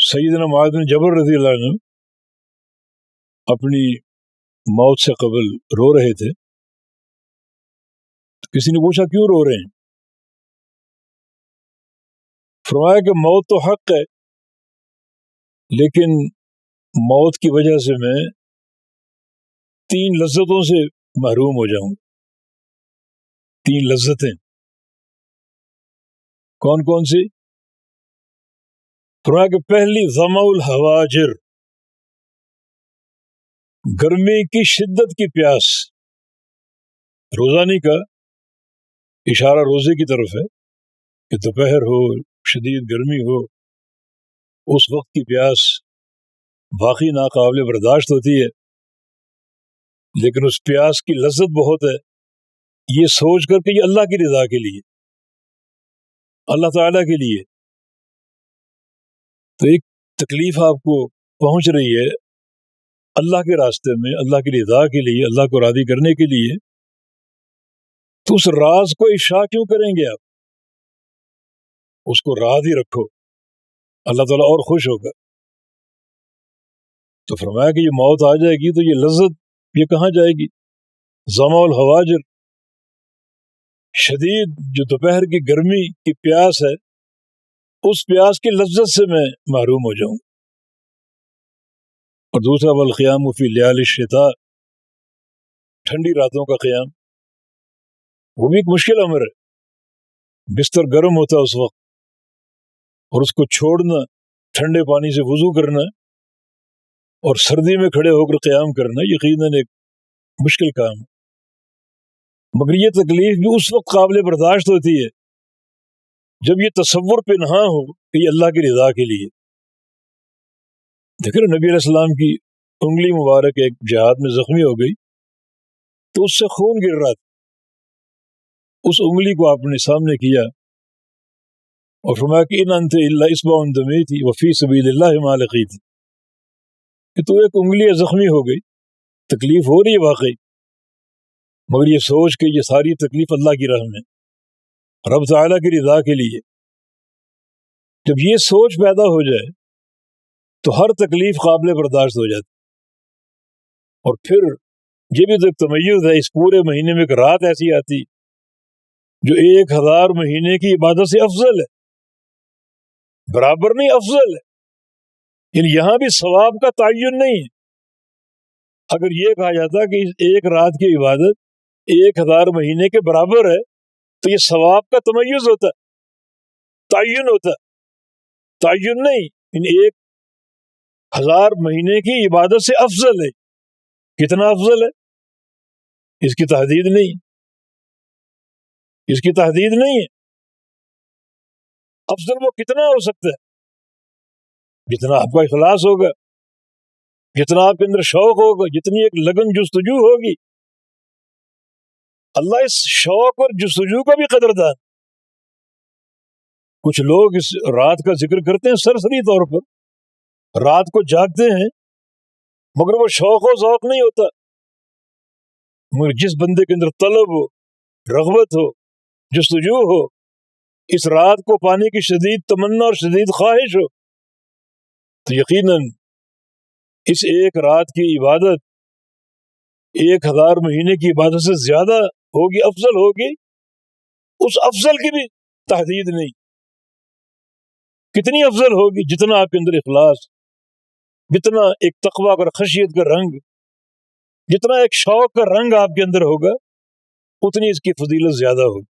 سیدنا معاذ بن جبل رضی اللہ عنہ اپنی موت سے قبل رو رہے تھے. کسی نے پوچھا کیوں رو رہے ہیں؟ فرمایا کہ موت تو حق ہے، لیکن موت کی وجہ سے میں 3 لذتوں سے محروم ہو جاؤں. 3 لذتیں کون کون سی؟ فرمایا کہ پہلی ظمأ الحواجر، گرمی کی شدت کی پیاس. روزانی کا اشارہ روزے کی طرف ہے کہ دوپہر ہو، شدید گرمی ہو، اس وقت کی پیاس باقی ناقابل برداشت ہوتی ہے، لیکن اس پیاس کی لذت بہت ہے، یہ سوچ کر کہ یہ اللہ کی رضا کے لیے، اللہ تعالیٰ کے لیے. تو ایک تکلیف آپ کو پہنچ رہی ہے اللہ کے راستے میں، اللہ کی رضا کے لیے، اللہ کو راضی کرنے کے لیے، تو اس راز کو افشا کیوں کریں گے آپ؟ اس کو راز ہی رکھو، اللہ تعالیٰ اور خوش ہوگا. تو فرمایا کہ یہ موت آ جائے گی تو یہ لذت یہ کہاں جائے گی؟ ظمأ الحواجر، شدید جو دوپہر کی گرمی کی پیاس ہے، اس پیاس کی لذت سے میں محروم ہو جاؤں. اور دوسرا والقیام فی لیال الشتاء، ٹھنڈی راتوں کا قیام، وہ بھی ایک مشکل امر ہے. بستر گرم ہوتا ہے اس وقت، اور اس کو چھوڑنا، ٹھنڈے پانی سے وضو کرنا اور سردی میں کھڑے ہو کر قیام کرنا یقیناً ایک مشکل کام ہے. مگر یہ تکلیف بھی اس وقت قابل برداشت ہوتی ہے جب یہ تصور پنہاں ہو کہ یہ اللہ کی رضا کے لیے. دیکھیں نبی علیہ السلام کی انگلی مبارک ایک جہاد میں زخمی ہو گئی تو اس سے خون گر رہا تھا. اس انگلی کو آپ نے سامنے کیا اور فرمایا کہ ان انت الا اصبع دمیت وفی سبیل اللہ ما لقیت، کہ تو ایک انگلی زخمی ہو گئی، تکلیف ہو رہی ہے واقعی، مگر یہ سوچ کہ یہ ساری تکلیف اللہ کی راہ میں، رب تعالیٰ کی رضا کے لیے. جب یہ سوچ پیدا ہو جائے تو ہر تکلیف قابل برداشت ہو جاتی. اور پھر یہ بھی تو ایک تمیز ہے، اس پورے مہینے میں ایک رات ایسی آتی جو 1000 مہینے کی عبادت سے افضل ہے، برابر نہیں افضل ہے. یعنی یہاں بھی ثواب کا تعین نہیں ہے. اگر یہ کہا جاتا کہ ایک رات کی عبادت 1000 مہینے کے برابر ہے تو یہ ثواب کا تمیز ہوتا، تعین ہوتا. تعین نہیں، ان 1000 مہینے کی عبادت سے افضل ہے. کتنا افضل ہے اس کی تحدید نہیں، اس کی تحدید نہیں ہے. افضل وہ کتنا ہو سکتا ہے؟ جتنا آپ کا اخلاص ہوگا، جتنا آپ کے اندر شوق ہوگا، جتنی ایک لگن جستجو ہوگی. اللہ اس شوق اور جستجو کا بھی قدردان. کچھ لوگ اس رات کا ذکر کرتے ہیں سرسری طور پر، رات کو جاگتے ہیں مگر وہ شوق و ذوق نہیں ہوتا. مگر جس بندے کے اندر طلب ہو، رغبت ہو، جستجو ہو، اس رات کو پانے کی شدید تمنا اور شدید خواہش ہو، تو یقیناً اس ایک رات کی عبادت 1000 مہینے کی عبادت سے زیادہ ہوگی، افضل ہوگی. اس افضل کی بھی تحدید نہیں. کتنی افضل ہوگی؟ جتنا آپ کے اندر اخلاص، جتنا ایک تقویٰ اور خشیت کا رنگ، جتنا ایک شوق کا رنگ آپ کے اندر ہوگا، اتنی اس کی فضیلت زیادہ ہوگی.